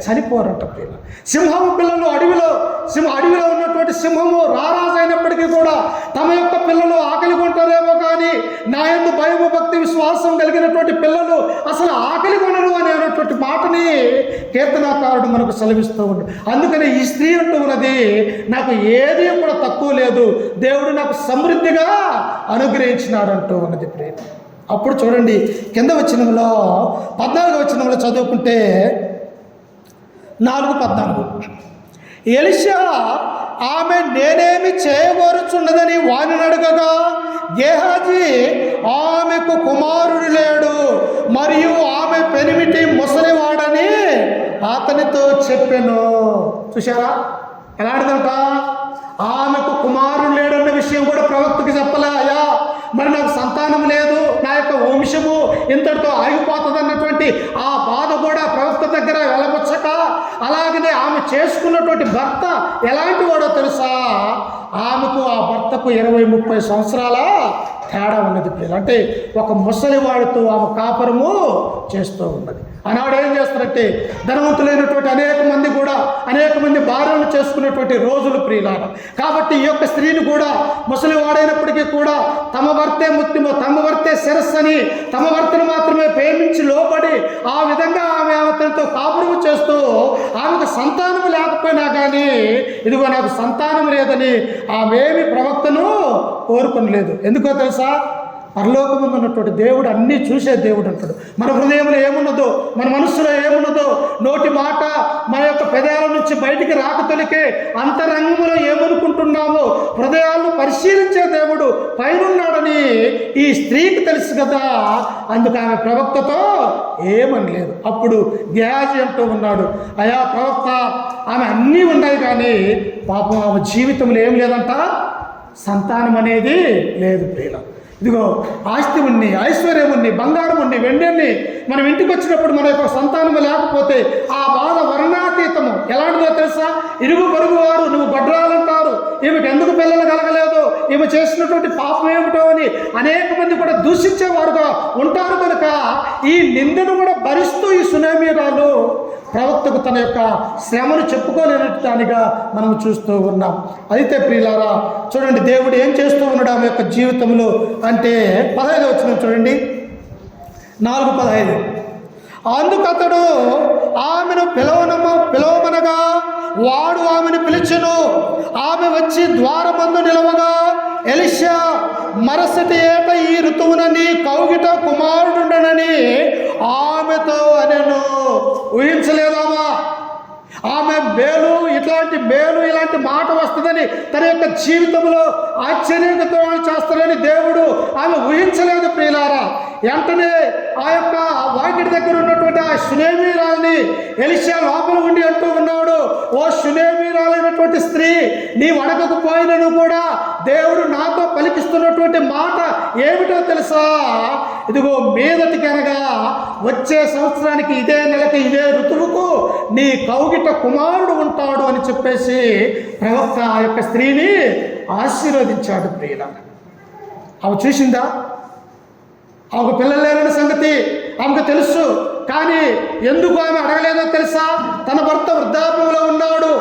Speaker 1: చనిపోరంట ప్రియుల. సింహము పిల్లలు అడవిలో ఉన్నటువంటి సింహము రారాజు అయినప్పటికీ కూడా తమ యొక్క పిల్లలు ఆకలి కొంటారేమో, కానీ నా యందు భయము భక్తి విశ్వాసం కలిగినటువంటి పిల్లలు అసలు ఆకలి కొనరు అనేటువంటి మాటని కీర్తనాకారుడు మనకు సెలవిస్తూ ఉన్నాడు. అందుకని ఈ స్త్రీ అంటూ ఉన్నది, నాకు ఏది కూడా తక్కువ లేదు, దేవుడు నాకు సమృద్ధిగా అనుగ్రహించినాడు అంటూ ఉన్నది ప్రేమ. అప్పుడు చూడండి కింద వచనంలో 14వ వచనంలో చదువుకుంటే 4:14 ఎలీషా ఆమె నేనేమి చేయగోరుచున్నదని వానిని అడగగా గేహాజీ ఆమెకు కుమారుడు లేడు మరియు ఆమె పెనిమిటి ముసలివాడని అతనితో చెప్పెను. చూశారా ఎలాంటిదంట, ఆమెకు కుమారుడు లేడన్న విషయం కూడా ప్రవక్తకి చెప్పలే. అయ్యా మరి నాకు సంతానం లేదు, నా యొక్క వంశము ఇంతటితో ఆగిపోతుంది అన్నటువంటి ఆ బాధ కూడా ప్రవక్త దగ్గర వెలబుచ్చక, అలాగనే ఆమె చేసుకున్నటువంటి భర్త ఎలాంటి వాడో తెలుసా, ఆమెకు ఆ భర్తకు 20-30 సంవత్సరాల తేడా ఉన్నది ప్రియులు. అంటే ఒక ముసలివాడితో ఆమె కాపురము చేస్తూ ఉన్నది. ఆనాడు ఏం చేస్తారంటే ధనవంతులైనటువంటి అనేక మంది భార్యలు చేసుకునేటువంటి రోజులు ప్రియులారా. కాబట్టి ఈ యొక్క స్త్రీని కూడా ముసలివాడైనప్పటికీ కూడా తమ భర్తే శిరస్సు అని, తమ భర్తను మాత్రమే ప్రేమించి లోబడి ఆ విధంగా ఆమె తనతో కాపురము చేస్తూ ఆమెకు సంతానం లేకపోయినా కానీ ఇదిగో నాకు సంతానం లేదని ఆమెమి ప్రవక్తను కోరుకొనలేదు. ఎందుకో తెలుసా, పరలోకముందు ఉన్నటువంటి దేవుడు అన్నీ చూసే దేవుడు అంటాడు. మన హృదయంలో ఏమున్నదో, మన మనస్సులో ఏమున్నదో, నోటి మాట మన యొక్క పెదాల నుంచి బయటికి రాకతొలికే అంతరంగంలో ఏమనుకుంటున్నామో హృదయాలను పరిశీలించే దేవుడు పైనున్నాడని ఈ స్త్రీకి తెలుసు కదా. అందుకు ఆమె ప్రవక్తతో ఏమనలేదు. అప్పుడు గేహాజీ అంటూ ఉన్నాడు, అయా ప్రవక్త, ఆమె అన్నీ ఉన్నాయి కానీ పాపం ఆమె జీవితంలో ఏం లేదంట, సంతానం అనేది లేదు ప్రియుల. ఇదిగో ఆస్తి ఉన్ని, ఐశ్వర్యం ఉన్ని, బంగారం ఉన్ని, వెండిని మనం ఇంటికి వచ్చినప్పుడు మన యొక్క సంతానం లేకపోతే ఆ బాధ వర్ణాతీతము. ఎలాంటిదో తెలుసా? ఇరుగు పొరుగు వారు నువ్వు గొడ్రాలంటారు, ఈమెకు ఎందుకు పిల్లలు కలగలేదు, ఈమె చేసినటువంటి పాపం ఏమిటో అని అనేక మంది కూడా దూషించేవారుగా ఉంటారు. కనుక ఈ నిందను కూడా భరిస్తూ ఈ సునేమీరాలు ప్రవక్తకు తన యొక్క శ్రమను చెప్పుకోలేనట్టు దానిగా మనం చూస్తూ ఉన్నాం. అయితే ప్రియులారా చూడండి, దేవుడు ఏం చేస్తూ ఉన్నాడు ఆమె యొక్క జీవితంలో అంటే 15 వచనం చూడండి, 4:15. అందుకు అతడు ఆమెను పిలవమనగా వాడు ఆమెను పిలిచెను. ఆమె వచ్చి ద్వారమందు నిలవగా ఎలీషా మరుసటి ఏట ఈ ఋతువున నీ కౌగిట కుమారుడుండనని ఆమెతో అనెను. ఊహించలేదామా? ఆమె ఇలాంటి మాట వస్తుందని, తన యొక్క జీవితంలో ఆశ్చర్యంతో చేస్తారని దేవుడు ఆమె ఊహించలేదు. ప్రియులారా, వెంటనే ఆ యొక్క వాకిటి దగ్గర ఉన్నటువంటి ఆ షునేమీరాల్ని ఎలీషా లోపల ఉండి అంటూ ఉన్నాడు, ఓ షునేమీరాలైనటువంటి స్త్రీ, నీ అడగకపోయినను కూడా దేవుడు నాతో పలికిస్తున్నటువంటి మాట ఏమిటో తెలుసా? ఇదిగో మీదటికి అనగా వచ్చే సంవత్సరానికి ఇదే నెలకి ఇదే ఋతువుకు నీ కౌగిట కుమారుడు ఉంటాడు అని చెప్పేసి ప్రవక్త ఆ యొక్క స్త్రీని ఆశీర్వదించాడు. ప్రియుల, ఆమె చూసిందా? ఆమెకు పిల్లలు లేరన్న సంగతి ఆమెకు తెలుసు. కానీ ఎందుకు ఆమె అడగలేదో తెలుసా? తన భర్త వృద్ధాప్యంలో ఉన్నాడు,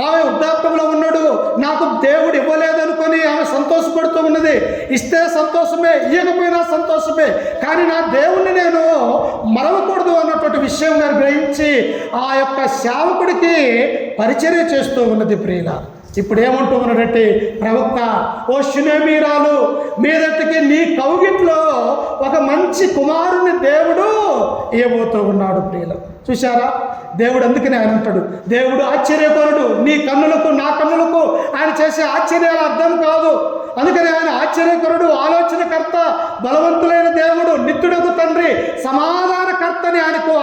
Speaker 1: ఆమె వృద్ధాప్యంలో ఉన్నాడు, నాకు దేవుడు ఇవ్వలేదనుకొని ఆమె సంతోషపడుతూ ఉన్నది. ఇస్తే సంతోషమే, ఇవ్వకపోయినా సంతోషమే, కానీ నా దేవుణ్ణి నేను మరవకూడదు అన్నటువంటి విషయం గారు గ్రహించి ఆ యొక్క సేవకుడికి పరిచర్య చేస్తూ ఉన్నది. ప్రియుల, ఇప్పుడు ఏమంటూ ఉన్నాడంటే ప్రవక్త, ఓ షునేమీరాలు, మీదటికి నీ కౌగిట్లో ఒక మంచి కుమారుని దేవుడు ఇవ్వబోతూ ఉన్నాడు. ప్రియుల, చూశారా? దేవుడు అందుకనే ఆయన అంటాడు, దేవుడు ఆశ్చర్యకరుడు. నీ కన్నులకు నా కన్నులకు ఆయన చేసే ఆశ్చర్యాలు అర్థం కాదు. అందుకని ఆయన ఆశ్చర్యకరుడు, ఆలోచనకర్త, బలవంతులైన దేవుడు, నిత్యుడకు తండ్రి, సమాధానకర్త అని ఆయనకు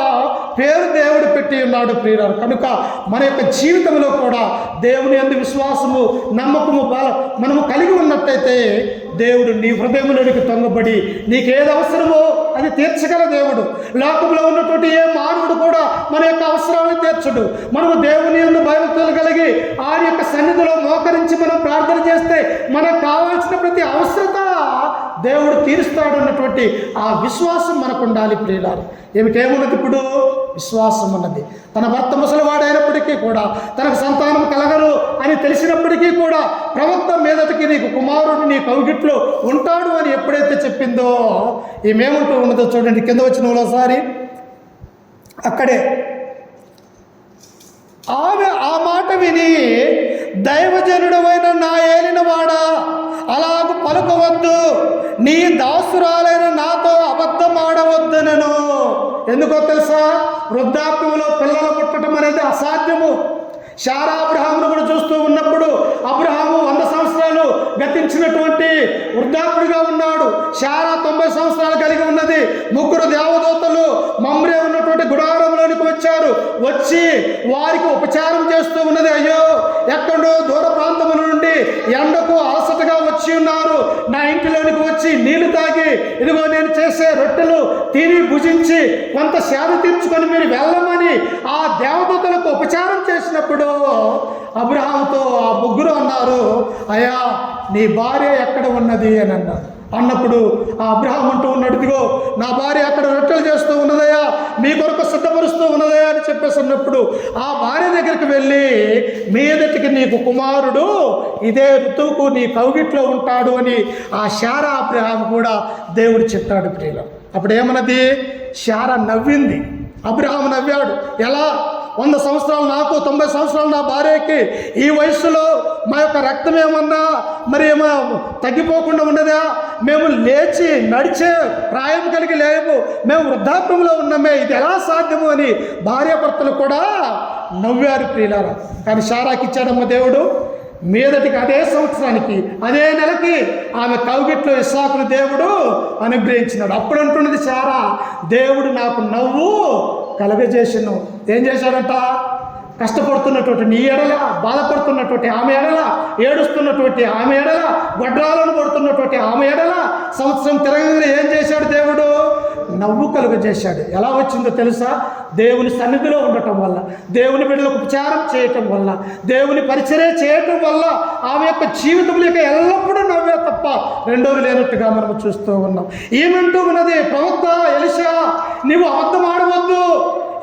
Speaker 1: పేరు దేవుడు పెట్టి ఉన్నాడు. ప్రియులారా, కనుక మన యొక్క జీవితంలో కూడా దేవుని యందు విశ్వాసము, నమ్మకము మనము కలిగి ఉన్నట్టయితే దేవుడు నీ హృదయంలోనికి తొంగబడి నీకేది అవసరమో అది తీర్చగల దేవుడు. లోకంలో ఉన్నటువంటి ఏ మానవుడు కూడా మన యొక్క అవసరాలను తీర్చడు. మనము దేవుని యందు భయభక్తులు కలిగి ఆయన యొక్క సన్నిధిలో మోకరించి మనం ప్రార్థన చేస్తే మనకు కావాల్సిన ప్రతి అవసరత దేవుడు తీరుస్తాడు అన్నటువంటి ఆ విశ్వాసం మనకు ఉండాలి. ప్రియులారు, ఏమిటేమున్నది? ఇప్పుడు విశ్వాసం ఉన్నది. తన భర్త ముసలివాడైనప్పటికీ కూడా, తనకు సంతానం కలగరు అని తెలిసినప్పటికీ కూడా ప్రవక్త మీదటికి నీకు కుమారుడు నీ కౌగిట్లో ఉంటాడు అని ఎప్పుడైతే చెప్పిందో ఏమేమంటూ ఉన్నదో చూడండి, కింద వచ్చిన ఒకసారి అక్కడే ఆమె ఆ మాట విని, దైవజనుడవైన నా ఏలినవాడా, అలాగూ పలుకవద్దు, నీ దాసురాలైన నాతో అబద్ధం ఆడవద్దునను. ఎందుకో తెలుసా? వృద్ధాప్యంలో పిల్లలు పుట్టడం అనేది అసాధ్యము. శారా అబ్రహామును కూడా చూస్తూ ఉన్నప్పుడు అబ్రహాము 100 సంవత్సరాలు గతించినటువంటి వృద్ధాప్యుడిగా ఉన్నాడు. శారా 90 సంవత్సరాలు కలిగి ఉన్నది. 3 దేవదూతలు మమ్రే ఉన్నటువంటి గుడారంలోనికి వచ్చారు. వచ్చి వారికి ఉపచారం చేస్తూ ఉన్నది. అయ్యో, ఎక్కడో దూర ప్రాంతముల నుండి ఎండకు అలసటగా వచ్చి ఉన్నారు, నా ఇంటిలోనికి వచ్చి నీళ్లు తాగి ఇదిగో నేను చేసే రొట్టెలు తిని భుజించి కొంత సేద తీర్చుకొని మీరు వెళ్ళమని ఆ దేవదూతలకు ఉపచారం చేసినప్పుడు అబ్రహాముతో ఆ 3 అన్నారు, అయ్యా నీ భార్య ఎక్కడ ఉన్నది అని అన్నారు. అన్నప్పుడు ఆ అబ్రహాం అంటూ ఉన్నాడు, ఇదిగో నా భార్య అక్కడ రొట్టెలు చేస్తూ ఉన్నదయ్యా, మీ కొరకు సిద్ధపరుస్తూ ఉన్నదయ్యా అని చెప్పేసి అన్నప్పుడు ఆ భార్య దగ్గరికి వెళ్ళి, మీదటికి నీకు కుమారుడు ఇదే ఋతువుకు నీ కౌగిట్లో ఉంటాడు అని ఆ శారా అబ్రహాం కూడా దేవుడు చెప్పాడు. ప్రియులు, అప్పుడు ఏమన్నది? శారా నవ్వింది, అబ్రహాం నవ్వాడు. ఎలా? 100 సంవత్సరాలు నాకు, 90 సంవత్సరాలు నా భార్యకి, ఈ వయస్సులో మా యొక్క రక్తం ఏమన్నా మరి ఏమో తగ్గిపోకుండా ఉన్నదా? మేము లేచి నడిచే ప్రాయం కలిగి లేము, మేము వృద్ధాప్యంలో ఉన్నామే, ఇది ఎలా సాధ్యము అని భార్యాభర్తలు కూడా నవ్వారు. ప్రియులారా, కానీ శారాకి ఇచ్చాడమ్మ దేవుడు. మీదటికి అదే సంవత్సరానికి అదే నెలకి ఆమె కౌగిట్లో ఇస్సాకును దేవుడు అనుగ్రహించినాడు. అప్పుడు అంటున్నది శారా, దేవుడు నాకు నవ్వు కలగజేసాను. ఏం చేశాడంట? కష్టపడుతున్నటువంటి నీ ఎడల, బాధపడుతున్నటువంటి ఆమె ఎడల, ఏడుస్తున్నటువంటి ఆమె ఎడల, గొడ్రాలను పడుతున్నటువంటి ఆమె ఎడల సంవత్సరం తిరగగానే ఏం చేశాడు దేవుడు? నవ్వు కలుగజేశాడు. ఎలా వచ్చిందో తెలుసా? దేవుని సన్నిధిలో ఉండటం వల్ల, దేవుని బిడ్డలకు ఉపచారం చేయటం వల్ల, దేవుని పరిచర్య చేయటం వల్ల ఆమె యొక్క జీవితంలో ఎల్లప్పుడూ నవ్వే తప్ప రెండోది లేనట్టుగా మనం చూస్తూ ఉన్నాం. ఏమంటూ ఉన్నది? ప్రవక్త ఎలీషా, నీవు అబద్ధం ఆడవద్దు.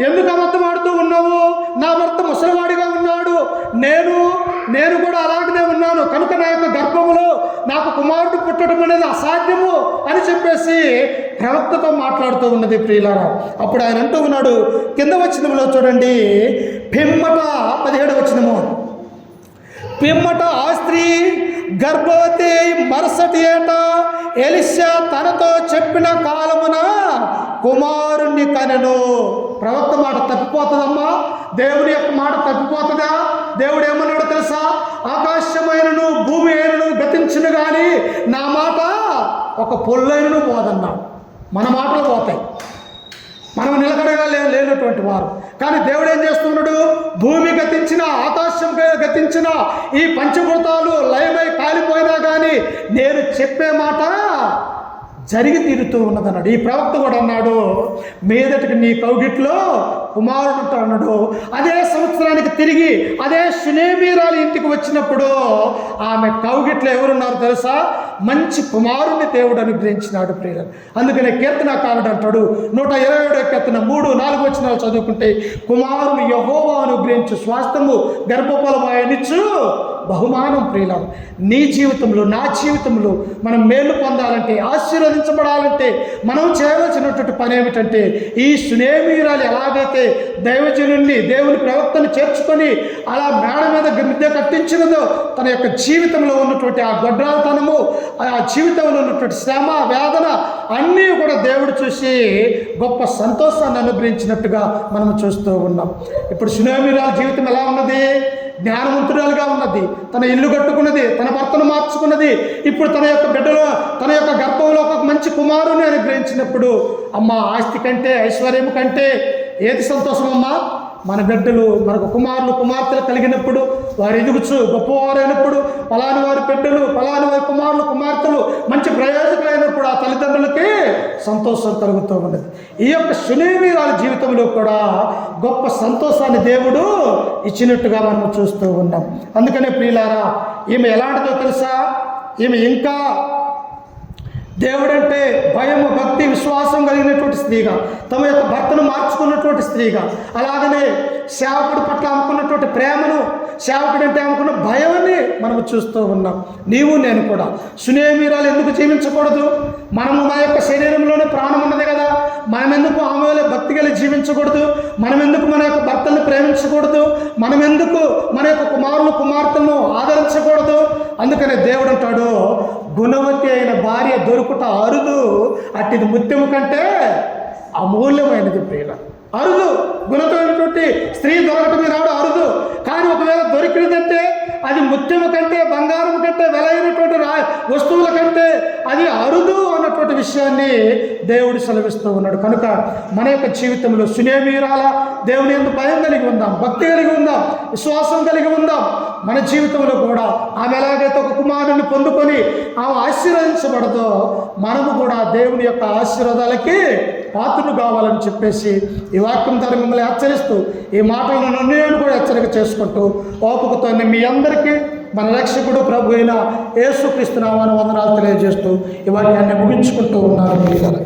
Speaker 1: ఎందుకు అబద్ధం ఆడుతూ ఉన్నావు? నా భర్త ముసలివాడిగా ఉన్నాడు, నేను కూడా అలాంటిదే ఉన్నాను, కనుక నా యొక్క గర్భములో నాకు కుమారుడు పుట్టడం అనేది అసాధ్యము అని చెప్పేసి ప్రవక్తతో మాట్లాడుతూ ఉన్నది ప్రియులారా. అప్పుడు ఆయన అంటూ ఉన్నాడు, కింద వచనంలో చూడండి, పిమ్మట 17వ వచనము, పిమ్మట ఆ స్త్రీ గర్భవతి మరుసటి ఏట ఎలీషా తనతో చెప్పిన కాలమున కుమారుణ్ణి కనెను. ప్రవక్త మాట తప్పిపోతుందమ్మా? దేవుని యొక్క మాట తప్పిపోతుందా? దేవుడు ఏమన్నాడు తెలుసా? ఆకాశమైనను భూమి అయినను గతించును కానీ నా మాట ఒక పొల్లైనను పోదన్నాడు. మన మాటలు పోతాయి, మనం నిలకడగా లేనటువంటి వారు. కానీ దేవుడు ఏం చేస్తున్నాడు? భూమి గతించిన, ఆకాశం గతించిన, ఈ పంచభూతాలు లయమై కాలిపోయినా కానీ నేను చెప్పే మాట జరిగి తీరుతూ ఉన్నదన్నాడు. ఈ ప్రవక్త కూడా అన్నాడు, మీదటికి నీ కౌగిట్లో కుమారుడు అన్నాడు. అదే సంవత్సరానికి తిరిగి అదే షునేమీరాలు ఇంటికి వచ్చినప్పుడు ఆమె కౌగిట్లో ఎవరున్నారు తెలుసా? మంచి కుమారుణ్ణి దేవుడు అనుగ్రహించినాడు ప్రియులు. అందుకనే కీర్తనకారుడు అంటాడు 127వ కీర్తన 3-4 వచనాలు చదువుకుంటే, కుమారుని యెహోవా అనుగ్రహించు స్వాస్థ్యము గర్భఫలము ఆయనిచ్చు బహుమానం. ప్రియులారా, నీ జీవితంలో, నా జీవితంలో మనం మేలు పొందాలంటే, ఆశీర్వదించబడాలంటే మనం చేయవలసినటువంటి పని ఏమిటంటే, ఈ షునేమీరాలు ఎలాగైతే దైవజనుణ్ణి, దేవుని ప్రవక్తను చేర్చుకొని అలా మేడ మీద మిద్దె కట్టించినదో, తన యొక్క జీవితంలో ఉన్నటువంటి ఆ గొడ్రాలతనము, ఆ జీవితంలో ఉన్నటువంటి శ్రమ, వేదన అన్నీ కూడా దేవుడు చూసి గొప్ప సంతోషాన్ని అనుగ్రహించినట్టుగా మనం చూస్తూ ఉన్నాం. ఇప్పుడు షునేమీరాల జీవితం ఎలా ఉన్నది? జ్ఞానవంతురాలుగా ఉన్నది, తన ఇల్లు కట్టుకున్నది, తన భర్తను మార్చుకున్నది. ఇప్పుడు తన యొక్క బిడ్డలో, తన యొక్క గర్భంలో ఒక మంచి కుమారుని అనుగ్రహించినప్పుడు, అమ్మ ఆస్తి కంటే, ఐశ్వర్యం కంటే ఏది సంతోషమమ్మా? మన బిడ్డలు, మనకు కుమారులు కుమార్తెలు కలిగినప్పుడు, వారు ఎదుగుచు గొప్పవారైనప్పుడు, పలాని వారి బిడ్డలు, పలాని వారి కుమారులు కుమార్తెలు మంచి ప్రయోజకులైనప్పుడు ఆ తల్లిదండ్రులకి సంతోషం కలుగుతూ ఉన్నది. ఈ యొక్క షునేమీరాల జీవితంలో కూడా గొప్ప సంతోషాన్ని దేవుడు ఇచ్చినట్టుగా మనం చూస్తూ ఉన్నాం. అందుకనే ప్రియులారా, ఈమె ఎలాంటిదో తెలుసా? ఈమె ఇంకా దేవుడంటే భయము, భక్తి, విశ్వాసం కలిగినటువంటి స్త్రీగా, తమ యొక్క భర్తను మార్చుకున్నటువంటి స్త్రీగా, అలాగనే సేవకుడి పట్ల అమ్ముకున్నటువంటి ప్రేమను, సేవకుడు అంటే అమ్ముకున్న భయాన్ని మనం చూస్తూ ఉన్నాం. నీవు నేను కూడా షునేమీరాలు ఎందుకు జీవించకూడదు? మనము మన యొక్క శరీరంలోనే ప్రాణం ఉన్నది కదా, మనం ఎందుకు ఆమెలో భక్తి కలిగి జీవించకూడదు? మనం ఎందుకు మన యొక్క భర్తలను ప్రేమించకూడదు? మనం ఎందుకు మన యొక్క కుమారులు కుమార్తెలను ఆదరించకూడదు? అందుకనే దేవుడు అంటాడు, గుణవతి అయిన భార్య దొరుకుట అరుదు, అట్టిది ముత్యము కంటే అమూల్యమైనది ప్రియుల. అరుదు, గుణమైనటువంటి స్త్రీ దొరకటమే రావడం అరుదు. కానీ ఒకవేళ దొరికినదంటే అది ముత్యము కంటే, బంగారం కంటే, వెలైనటువంటి వస్తువుల కంటే అది అరుదు అన్నటువంటి విషయాన్ని దేవుడు సెలవిస్తూ ఉన్నాడు. కనుక మన యొక్క జీవితంలో షునేమీరాల దేవుని యందు భయం కలిగి ఉందాం, భక్తి కలిగి ఉందాం, విశ్వాసం కలిగి ఉందాం. మన జీవితంలో కూడా ఆమె ఎలాగైతే ఒక కుమారుని పొందుకొని ఆమె ఆశీర్వదించబడదో, మనము కూడా దేవుని యొక్క ఆశీర్వాదాలకి పాత్రలు కావాలని చెప్పేసి ఈ వాక్యం ద్వారా మిమ్మల్ని హెచ్చరిస్తూ, ఈ మాటలను నేను కూడా హెచ్చరిక చేసుకుంటూ ఓపికతో మీ అందరికీ మన రక్షకుడు ప్రభు అయిన యేసుక్రీస్తు నామమున వందనాలు తెలియజేస్తూ ఈ వాక్యాన్ని ముగించుకుంటూ ఉన్నాను.